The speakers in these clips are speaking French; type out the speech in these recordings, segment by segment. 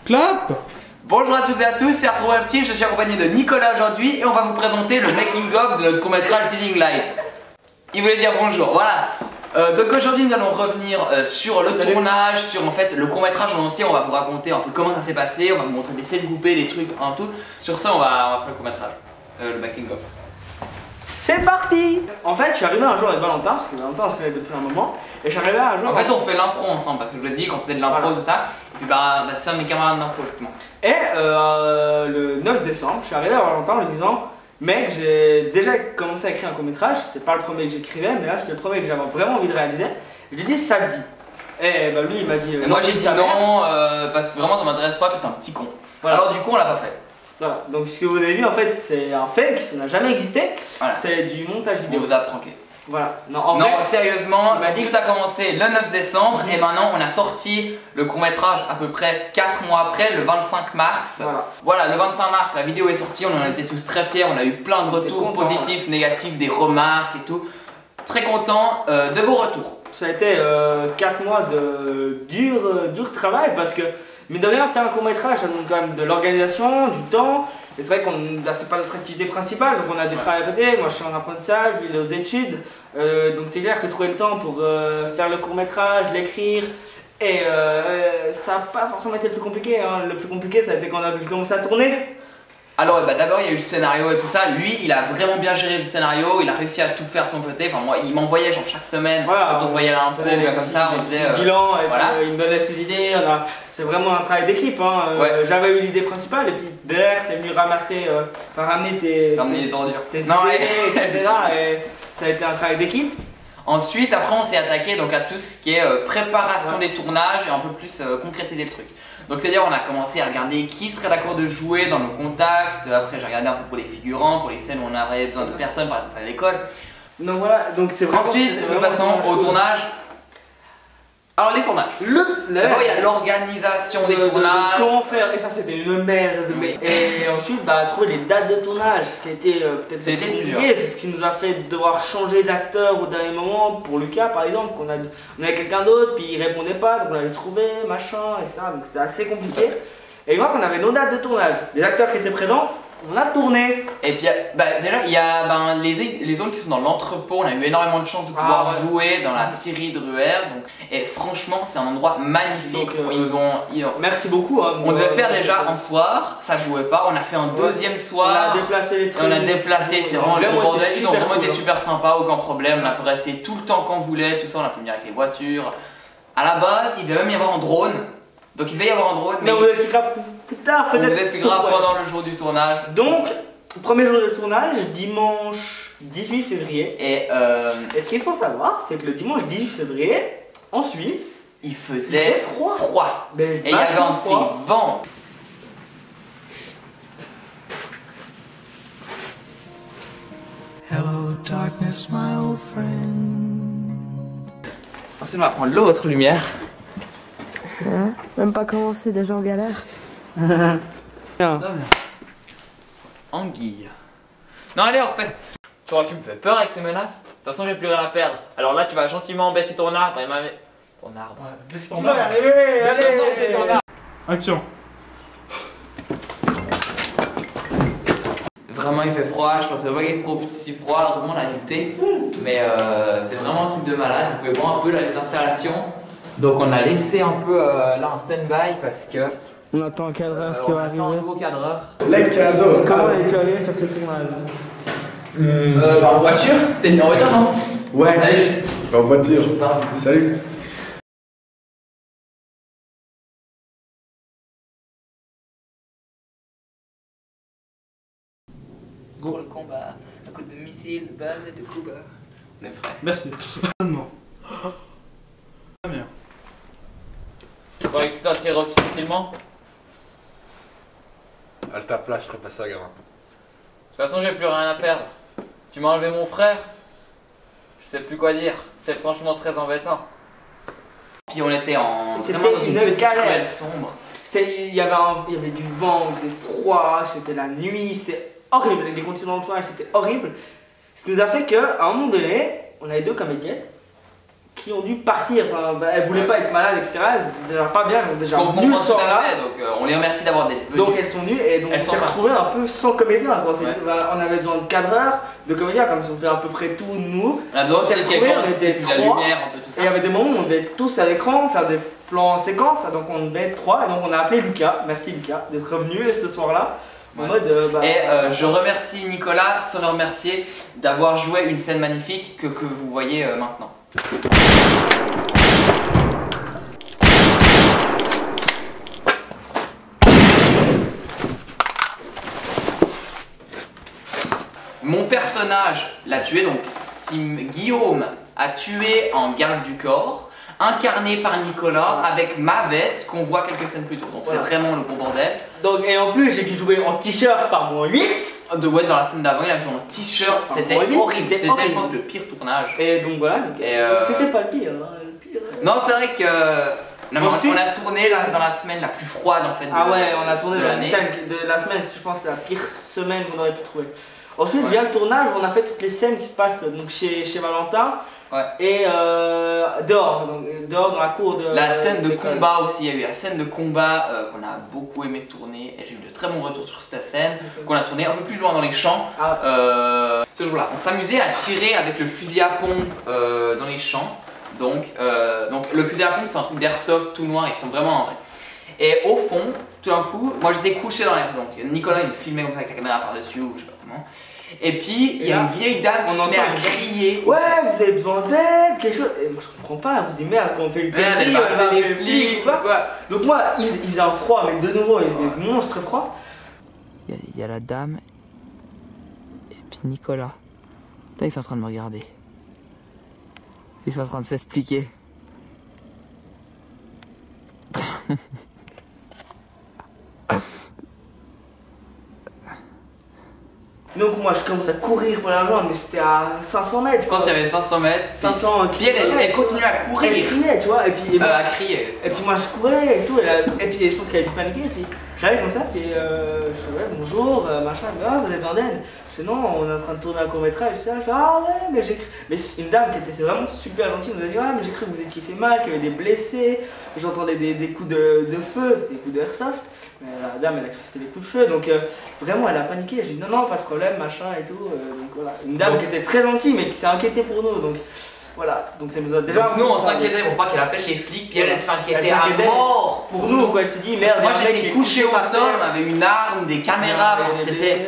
Clap. Bonjour à toutes et à tous, c'est Arthur Petit, je suis accompagné de Nicolas aujourd'hui et on va vous présenter le making of de notre court-métrage Living Life. Il voulait dire bonjour, voilà. Donc aujourd'hui nous allons revenir sur le tournage, sur en fait le court-métrage en entier. On va vous raconter un peu comment ça s'est passé, on va vous montrer des scènes coupées, des trucs en tout. Sur ça on va faire le court-métrage, le making of. C'est parti. En fait, je suis arrivé un jour avec Valentin, parce que Valentin on se connaît depuis un moment. Et je suis arrivé un jour. En fait, on fait l'impro ensemble, parce que je vous ai dit qu'on faisait de l'impro, voilà. Tout ça. Et puis bah c'est un de mes camarades d'impro justement. Et le 9 décembre, je suis arrivé à Valentin en lui disant: mec, j'ai déjà commencé à écrire un court-métrage. C'était pas le premier que j'écrivais, mais là c'était le premier que j'avais vraiment envie de réaliser. Je lui ai dit: ça te dit. Et bah lui il m'a dit et moi j'ai dit non, parce que vraiment ça m'intéresse pas, putain, petit con. Voilà. Alors du coup on l'a pas fait. Voilà, donc ce que vous avez vu en fait c'est un fake, ça n'a jamais existé. Voilà. C'est du montage vidéo. On vous a pranké. Voilà. Non, vrai, sérieusement, il m'a dit que ça a commencé le 9 décembre et maintenant on a sorti le court-métrage à peu près 4 mois après, le 25 mars. Voilà, le 25 mars, la vidéo est sortie, on en était tous très fiers, on a eu plein de retours positifs, négatifs, des remarques et tout. Très content de vos retours. Ça a été 4 mois de dur travail parce que, mine de rien, faire un court-métrage, ça demande quand même de l'organisation, du temps. Et c'est vrai que c'est pas notre activité principale, donc on a des travail à côté. Moi je suis en apprentissage, lui il est aux études. Donc c'est clair que trouver le temps pour faire le court-métrage, l'écrire, et ça n'a pas forcément été le plus compliqué. Hein. Le plus compliqué ça a été quand on a commencé à tourner. Alors bah, d'abord il y a eu le scénario et tout ça, lui il a vraiment bien géré le scénario, il a réussi à tout faire de son côté, enfin moi il m'envoyait genre chaque semaine, voilà, quand on se voyait à l'impro, bien comme ça, on disait bilan et voilà. Puis, il me donnait ses idées, c'est vraiment un travail d'équipe, hein. Ouais. J'avais eu l'idée principale et puis derrière t'es venu ramasser, ramener tes les ordures, tes idées, etc. Et ça a été un travail d'équipe. Ensuite, après on s'est attaqué donc à tout ce qui est préparation des tournages et un peu plus concrétiser le truc. Donc c'est-à-dire on a commencé à regarder qui serait d'accord de jouer dans nos contacts. Après j'ai regardé un peu pour les figurants, pour les scènes où on avait besoin de personnes, par exemple à l'école. Donc voilà, donc c'est vraiment. Ensuite nous passons au tournage. Alors les tournages. D'abord il y a l'organisation des tournages. Comment faire, et ça c'était une merde. Oui. Et ensuite trouver les dates de tournage, ce qui a été peut-être compliqué, c'est ce qui nous a fait devoir changer d'acteur au dernier moment. Pour Lucas par exemple, on avait quelqu'un d'autre, puis il répondait pas, donc on allait trouver, machin, etc. Donc c'était assez compliqué. Et une fois qu'on avait nos dates de tournage, les acteurs qui étaient présents, on a tourné. Et puis déjà il y a les zones qui sont dans l'entrepôt, on a eu énormément de chance de pouvoir jouer dans la scierie de Ruher. Et franchement c'est un endroit magnifique. Donc, merci beaucoup. Hein, on devait faire déjà un soir, ça jouait pas, on a fait un deuxième soir. On a déplacé les trucs. On a déplacé, c'était vraiment le bordel. Donc vraiment était super sympa, aucun problème. On a pu rester tout le temps qu'on voulait, tout ça, on a pu venir avec les voitures. À la base il devait même y avoir un drone. Donc il va y avoir un drone, mais on vous expliquera plus tard peut-être. On vous expliquera pendant le jour du tournage. Donc, premier jour de tournage, dimanche 18 février. Et ce qu'il faut savoir, c'est que le dimanche 18 février, en Suisse, il faisait froid. Et il y avait aussi vent. Hello darkness, my old friend. Ensuite on va prendre l'autre lumière. Même pas commencé, déjà en galère. Anguille. Non allez on refait. Tu vois, tu me fais peur avec tes menaces. De toute façon j'ai plus rien à perdre. Alors là tu vas gentiment baisser ton arbre et ton arbre. Baisser ton arbre. Allez. Action. Vraiment il fait froid, je pensais pas qu'il se trouve si froid, heureusement on a du thé. Mais c'est vraiment un truc de malade, vous pouvez voir un peu là, les installations. Donc on a laissé un peu là en stand-by parce que on attend un cadreur qui va arriver. On attend un nouveau cadreur. Les cadeaux. Comment es-tu arrivé sur cette tournage? En voiture? T'es venu en voiture non? Ouais. Allez. En voiture. Salut. Go. Pour le combat, à coup de missiles, de balles et de coups bas. On est prêts. Merci. Non. Très bien. Tu crois que tu t'en tires aussi facilement? À ta place, je ferais pas ça, gamin. De toute façon, j'ai plus rien à perdre. Tu m'as enlevé mon frère. Je sais plus quoi dire. C'est franchement très embêtant. Puis on était vraiment dans une petite ruelle sombre. Il y avait du vent, il faisait froid, c'était la nuit, c'était horrible. Les conditions d'entourage étaient horribles. Ce qui nous a fait qu'à un moment donné, on avait deux comédiennes qui ont dû partir. Enfin, bah, elles voulaient pas être malades, etc. Elles étaient déjà pas bien, elles ont déjà On venu comprend ce tout à soir-là. fait, donc on les remercie d'avoir d'être venus. Donc elles sont venues et donc Elles on sont s'est parties. retrouvés un peu sans comédien. Quoi. Ouais. Bah, on avait besoin de cadreurs, de comédiens, comme si on fait à peu près tout nous. On a besoin On s'est aussi de retrouvés, quelqu'un on qui était s'occupe de la 3. lumière, un peu tout Et ça. il y avait des moments où on devait être tous à l'écran, faire des plans séquences, donc on devait être 3 et donc on a appelé Lucas, merci Lucas d'être revenu ce soir-là. En Ouais. mode bah, Et je remercie Nicolas, sans le remercier, d'avoir joué une scène magnifique que vous voyez maintenant. Mon personnage l'a tué, donc Guillaume a tué en garde du corps, incarné par Nicolas avec ma veste qu'on voit quelques scènes plus tôt. Donc Voilà. c'est vraiment le gros bordel. Donc, et en plus j'ai dû jouer en t-shirt par moins 8. Ouais, dans la scène d'avant, il a joué en t-shirt, Ah, c'était oui, horrible. c'était C'était, je horrible. pense, le pire tournage. Et donc voilà, donc, Et, c'était pas le pire. Hein, le pire Non, c'est vrai que. Non, mais Ensuite- on a tourné là, dans la semaine la plus froide en fait. Ah ouais, on a tourné de dans une l'année. scène de la semaine, je pense que c'est la pire semaine qu'on aurait pu trouver. Ensuite Ouais. vient le tournage où on a fait toutes les scènes qui se passent donc chez Valentin. Ouais. Et dehors, donc, dehors dans la cour de La scène de l'école. combat aussi, il y a eu la scène de combat qu'on a beaucoup aimé tourner et j'ai eu de très bons retours sur cette scène qu'on a tourné un peu plus loin dans les champs. Ah. Ce jour-là, on s'amusait à tirer avec le fusil à pompe dans les champs. Donc le fusil à pompe c'est un truc d'airsoft tout noir et qui sont vraiment en vrai. Et au fond, tout d'un coup, moi j'étais couché dans l'air, donc Nicolas il me filmait comme ça avec la caméra par-dessus ou je sais pas comment. Et puis il y a là, une vieille dame qui on se met à entend- crier. Ouais, vous avez besoin d'aide, quelque chose. Et moi je comprends pas, on se dit merde, quand on fait une Merde, connerie, elle va on va appeler appeler les les flics flics ou quoi. ou quoi. Donc moi, il faisait un froid, mais de nouveau, il faisait monstre froid. Il y a la dame et puis Nicolas. Là, ils sont en train de me regarder. Ils sont en train de s'expliquer. Donc moi je commence à courir pour la rejoindre, mais c'était à 500 mètres. Je pense qu'il y avait 500 mètres. 500 Puis elle continue à Elle courir. criait, tu vois, et puis, et moi, À crier. et puis moi je courais et tout, et puis je pense qu'elle a dû paniquer, et puis j'arrive comme ça, puis je fais ouais bonjour, machin, elle me dit, ah vous êtes dans Den. Je fais non, on est en train de tourner un court métrage, ça, elle fait ah ouais, mais j'ai cru. Mais c'est une dame qui était vraiment super gentille, nous a dit ouais, mais j'ai cru que vous étiez fait mal, qu'il y avait des blessés, j'entendais des coups de feu, c'était des coups de airsoft. Mais la dame elle a cru que c'était des coups de feu, donc vraiment elle a paniqué, j'ai dit non, pas de problème, machin et tout. Donc voilà, une dame Donc- qui était très gentille mais qui s'est inquiétée pour nous, donc voilà, donc ça nous a déjà. Donc nous on s'inquiétait pour pas qu'elle appelle les flics, puis elle s'inquiétait Elle à s'inquiétait mort pour nous, quoi. Elle s'est dit merde, Moi il y a un mec qui j'étais est couché au par sol, terre. on avait une arme, des caméras, Ouais, enfin, il est c'était... blessé.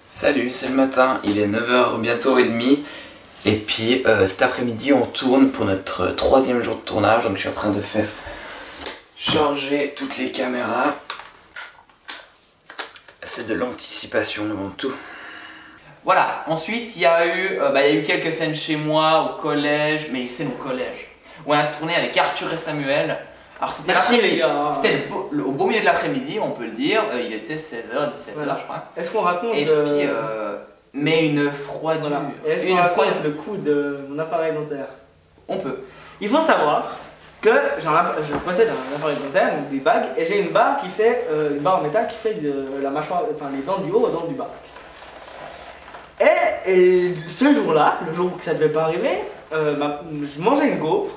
Salut, c'est le matin, il est 9h bientôt et demi. Et puis cet après-midi on tourne pour notre 3e jour de tournage, donc je suis en train de faire charger toutes les caméras. C'est de l'anticipation avant tout. Voilà, ensuite il y a eu quelques scènes chez moi, au collège, mais les scènes au collège, où on a tourné avec Arthur et Samuel. Alors c'était Merci, l'après-midi. les gars. C'était au beau milieu de l'après-midi, on peut le dire, il était 16h, 17h Voilà. je crois. Est-ce qu'on raconte Et puis, mais une froidure. voilà. Et est-ce qu'on Une raconte froidure. le coup de mon appareil dentaire? On peut. Il faut savoir que je possède un appareil dentaire, donc des bagues, et j'ai une barre qui fait une barre en métal qui fait de la mâchoire, enfin les dents du haut aux dents du bas. Et ce jour-là, le jour où ça devait pas arriver, je mangeais une gaufre.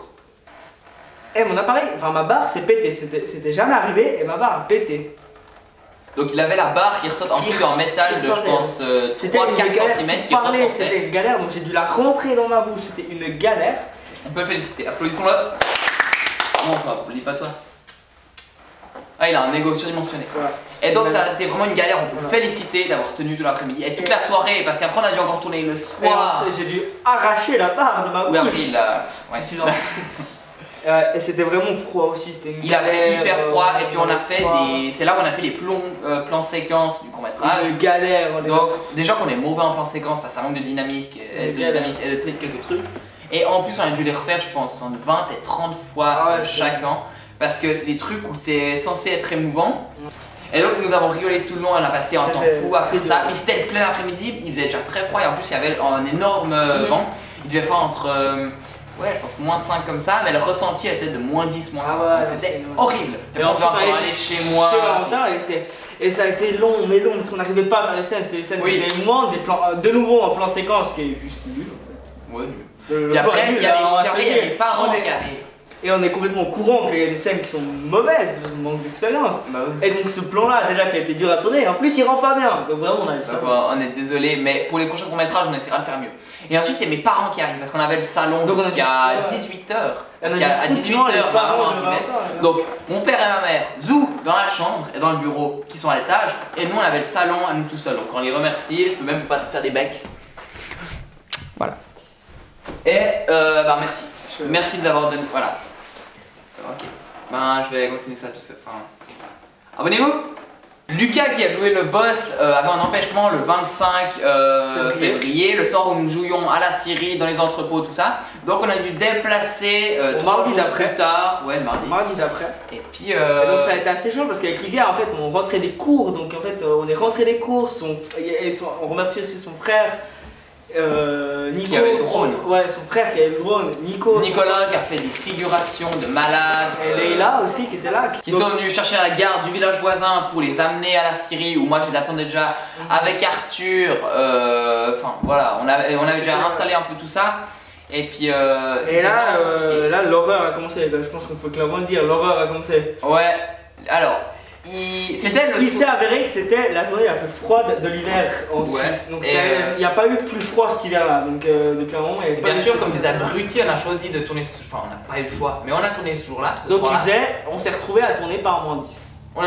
Et mon appareil, enfin ma barre s'est pétée, c'était jamais arrivé et ma barre a pété. Donc il avait la barre qui ressortait en Qui truc en métal de je ressortait, pense C'était 3-4 une galère cm pour qui parler, ressortait. c'était une galère, donc j'ai dû la rentrer dans ma bouche, c'était une galère. On peut féliciter, applaudissons-le. Non, on applaudit pas toi. Ah, il a un ego surdimensionné. Voilà. Et donc ça a été vraiment une galère, on peut Voilà. féliciter d'avoir tenu tout l'après-midi et toute la soirée, parce qu'après on a dû encore tourner le Et soir. j'ai dû arracher la barre de ma bouche. Oui, après il a... ouais. Je suis en fou. Et c'était vraiment froid aussi, c'était une Il a fait galère, hyper froid et puis on a fait froid. des... C'est là où on a fait les plans séquences du court-métrage. Une galère. Donc déjà qu'on est mauvais en plan séquence parce que ça manque de dynamisme et de quelques trucs. Et en plus on a dû les refaire je pense en 20 et 30 fois Ah ouais, chaque an. Parce que c'est des trucs où c'est censé être émouvant. Et donc nous avons rigolé tout le long, on a passé un temps C'était fou à faire très ça. dur. Mais c'était le plein après-midi, il faisait déjà très froid et en plus il y avait un énorme vent. Il devait faire entre, ouais je pense moins 5 comme ça, mais le ressenti était de moins 10, moins 15. Ah ouais, Donc c'était c'est- horrible. Et on ensuite, devait on allait encore aller chez moi. Chez Valentin, et ça a été long, mais long, parce qu'on n'arrivait pas à faire les scènes. C'était des scènes Oui. qui étaient émouvantes, de nouveau en plan séquence, qui est juste nul en fait. Ouais. Et après, il y a les parents qui arrivent. Et on est complètement au courant qu'il y a des scènes qui sont mauvaises, manque d'expérience. Bah oui. Et donc ce plan-là, déjà, qui a été dur à tourner, en plus il rend pas bien. Donc vraiment, on a eu ça. On est désolé, mais pour les prochains courts-métrages, on essaiera de faire mieux. Et ensuite, il y a mes parents qui arrivent parce qu'on avait le salon jusqu'à 18h. Parce qu'à 18h, maman arrivait. Donc, mon père et ma mère, Zou dans la chambre et dans le bureau qui sont à l'étage. Et nous, on avait le salon à nous tout seuls. Donc, on les remercie. Je peux même pas faire des becs. Voilà. Et bah, merci. Merci de nous avoir donné. Voilà. Ok. Ben, je vais continuer ça tout seul. Enfin... Abonnez-vous! Lucas qui a joué le boss avait un empêchement le 25 février, le soir où nous jouions à la Syrie, dans les entrepôts, tout ça. Donc on a dû déplacer 3 jours plus tard. Ouais, le mardi. Mardi d'après. Et puis Et donc ça a été assez chaud parce qu'avec Lucas en fait on rentrait des cours, donc en fait on est rentré des cours, on remercie aussi son frère. Nico, qui avait le drone. Ouais, son frère qui avait le drone, Nicolas qui a fait des figurations de malades. Et Leïla aussi qui était là. Qui sont venus chercher à la gare du village voisin pour les amener à la Syrie où moi je les attendais déjà avec Arthur. Enfin voilà, on avait déjà installé un peu tout ça. Et puis là l'horreur a commencé, je pense qu'on peut clairement le dire, l'horreur a commencé. Ouais, alors. Il s'est avéré que c'était la journée la plus froide de l'hiver en Suisse. Donc il n'y a pas eu plus froid cet hiver là. Donc depuis un moment il y avait pas. Bien sûr, comme des abrutis, on a choisi de tourner. Enfin, on n'a pas eu le choix, mais on a tourné ce jour-là. Donc on s'est retrouvé à tourner par -10. On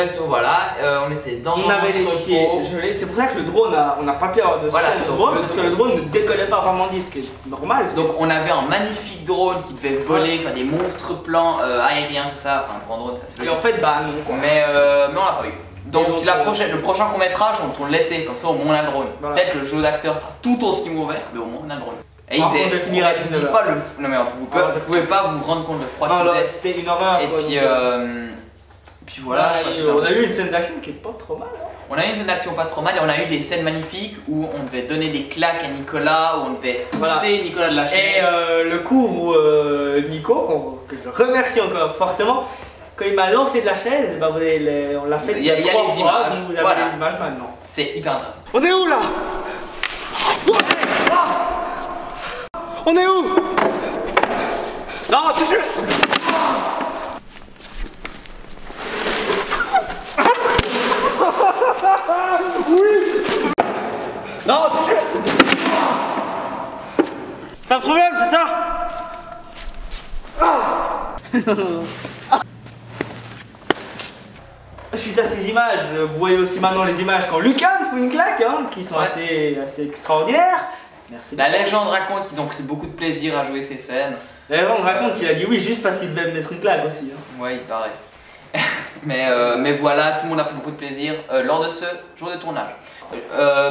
était dans un entrepôt. C'est pour ça que le drone, on n'a pas pu avoir de drone parce que le drone ne décollait pas par -10, ce qui est normal. Donc on avait un magnifique drone qui devait voler, faire des monstres plans aériens, tout ça. Enfin, un grand drone, ça c'est logique. Et en fait, bah non quoi. Mais on l'a pas eu. Donc le prochain court-métrage, on tourne l'été, comme ça au moins on a le drone. Voilà. Peut-être le jeu d'acteur sera tout aussi mauvais, mais au moins on a le drone. Et il faisait pas le. Non mais vous pouvez pas vous rendre compte de froid qu'il faisait. C'était une horreur. Et puis voilà, on a eu une scène d'action qui est pas trop mal. On a eu une scène d'action pas trop mal et on a eu des scènes magnifiques où on devait donner des claques à Nicolas, où on devait pousser Nicolas de la chaîne. Et le coup où Nico, que je remercie encore fortement, quand il m'a lancé de la chaise, bah on l'a fait. Il y a les images. Vous avez les images maintenant. C'est hyper intéressant. On est où là? On est où? Non, touche-le! Non, touche-le! T'as un problème, c'est ça? Suite à ces images, vous voyez aussi maintenant les images quand Lucas me fout une claque, hein, qui sont assez extraordinaires. Merci. La légende raconte qu'ils ont pris beaucoup de plaisir à jouer ces scènes. La légende raconte qu'il a dit oui juste parce qu'il devait me mettre une claque aussi. Hein. Ouais, il paraît. mais voilà, tout le monde a pris beaucoup de plaisir lors de ce jour de tournage.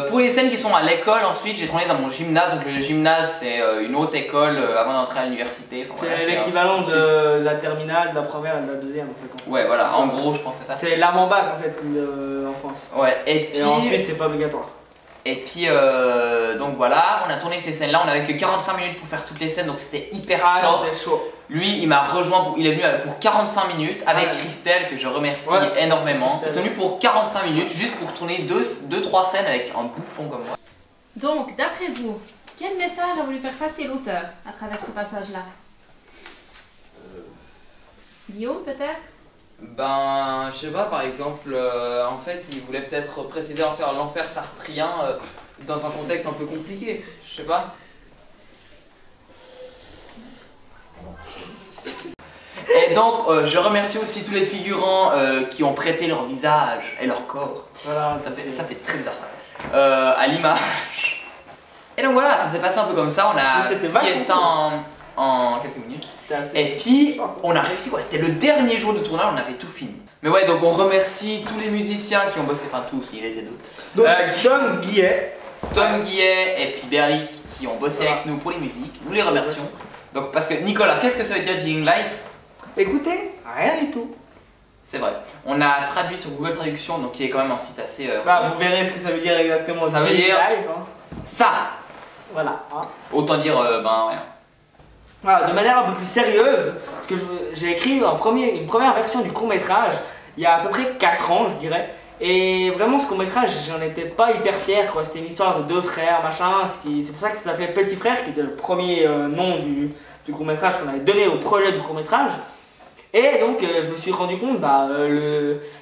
Pour les scènes qui sont à l'école, ensuite j'ai tourné dans mon gymnase. Donc le gymnase c'est une haute école avant d'entrer à l'université. Enfin, c'est l'équivalent de la terminale, de la première et de la deuxième en fait. Ouais, voilà, en gros je pense que c'est ça. C'est l'avant-bac en fait en France. Ouais, et en Suisse c'est pas obligatoire. Et puis donc voilà, on a tourné ces scènes là, on avait que 45 minutes pour faire toutes les scènes donc c'était hyper chaud. Lui il m'a rejoint, il est venu pour 45 minutes avec Christelle que je remercie énormément. Ils sont venus pour 45 minutes juste pour tourner 2-3 scènes avec un bouffon comme moi. Donc d'après vous, quel message a voulu faire passer l'auteur à travers ce passage là? Guillaume peut-être? Ben, je sais pas, par exemple, en fait, il voulait peut-être préciser en faire l'enfer sartrien dans un contexte un peu compliqué, je sais pas. Et donc, je remercie aussi tous les figurants qui ont prêté leur visage et leur corps. Voilà, ça fait très bizarre ça. À l'image. Et donc voilà, ça s'est passé un peu comme ça, on a fait ça en quelques minutes. Et puis on a réussi quoi, c'était le dernier jour de tournage, on avait tout fini. Mais ouais, donc on remercie tous les musiciens qui ont bossé, enfin tous, il était d'autres. Donc Tom Guillet et puis Berlic qui ont bossé avec nous pour les musiques, nous les remercions. Donc parce que Nicolas, qu'est-ce que ça veut dire Teeling Live? Écoutez, rien du tout. C'est vrai, on a traduit sur Google Traduction, donc il est quand même un site assez... vous verrez ce que ça veut dire exactement. Ça veut dire live, hein. Ça. Voilà. Hein. Autant dire ben rien. Voilà, de manière un peu plus sérieuse, parce que j'ai écrit une première version du court-métrage il y a à peu près 4 ans, je dirais. Et vraiment ce court métrage, j'en étais pas hyper fier quoi. C'était une histoire de deux frères, machin. C'est pour ça que ça s'appelait Petit Frère, qui était le premier nom du court métrage qu'on avait donné au projet du court métrage. Et donc je me suis rendu compte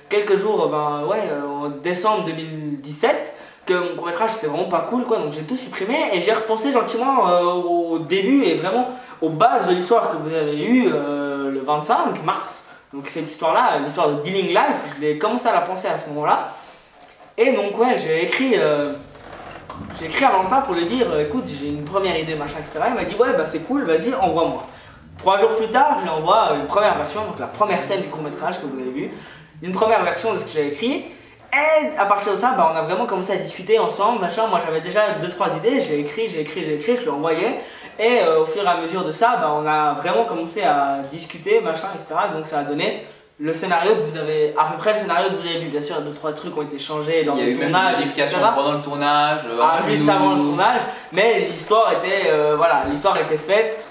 quelques jours, en décembre 2017, que mon court métrage c'était vraiment pas cool quoi. Donc j'ai tout supprimé et j'ai repensé gentiment au début et vraiment aux bases de l'histoire que vous avez eue le 25 mars. Donc cette histoire-là, l'histoire de Dealing Life, je l'ai commencé à la penser à ce moment-là. Et donc ouais, j'ai écrit à Valentin pour lui dire écoute, j'ai une première idée, machin, etc. Il m'a dit ouais, bah c'est cool, vas-y, envoie-moi. 3 jours plus tard, je lui envoie une première version, donc la première scène du court-métrage que vous avez vu. Une première version de ce que j'ai écrit. Et à partir de ça, bah, on a vraiment commencé à discuter ensemble, machin. Moi j'avais déjà 2-3 idées, j'ai écrit, je lui envoyais. Et au fur et à mesure de ça, bah, on a vraiment commencé à discuter, machin, etc. Donc ça a donné le scénario que vous avez, à peu près le scénario que vous avez vu. Bien sûr, 2-3 trucs ont été changés lors du tournage. Il y a eu même des modifications pendant le tournage. Juste avant le tournage, mais l'histoire était, l'histoire était faite.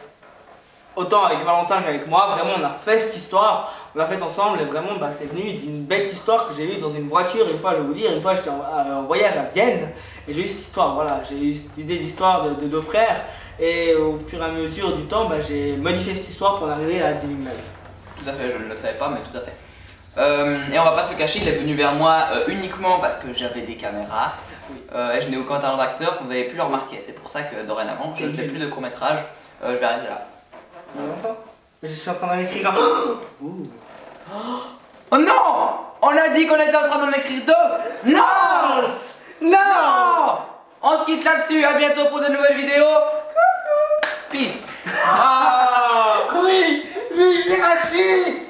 Autant avec Valentin qu'avec moi, vraiment on a fait cette histoire, on l'a faite ensemble et vraiment bah, c'est venu d'une bête histoire que j'ai eue dans une voiture. Une fois, je vais vous dire, une fois j'étais en voyage à Vienne et j'ai eu cette histoire, voilà, j'ai eu cette idée d'histoire de deux frères et au fur et à mesure du temps, bah, j'ai modifié cette histoire pour en arriver à Dealing Life. Tout à fait, je ne le savais pas, mais tout à fait. Et on va pas se cacher, il est venu vers moi uniquement parce que j'avais des caméras et je n'ai aucun talent d'acteur, comme vous avez pu le remarquer. C'est pour ça que dorénavant, je ne fais plus de court-métrage, je vais arrêter là. Je suis en train d'en écrire un. Oh non! On a dit qu'on était en train d'en écrire deux! Non! Non! On se quitte là-dessus, à bientôt pour de nouvelles vidéos. Peace! Ah! Oui! Oui, j'ai raché!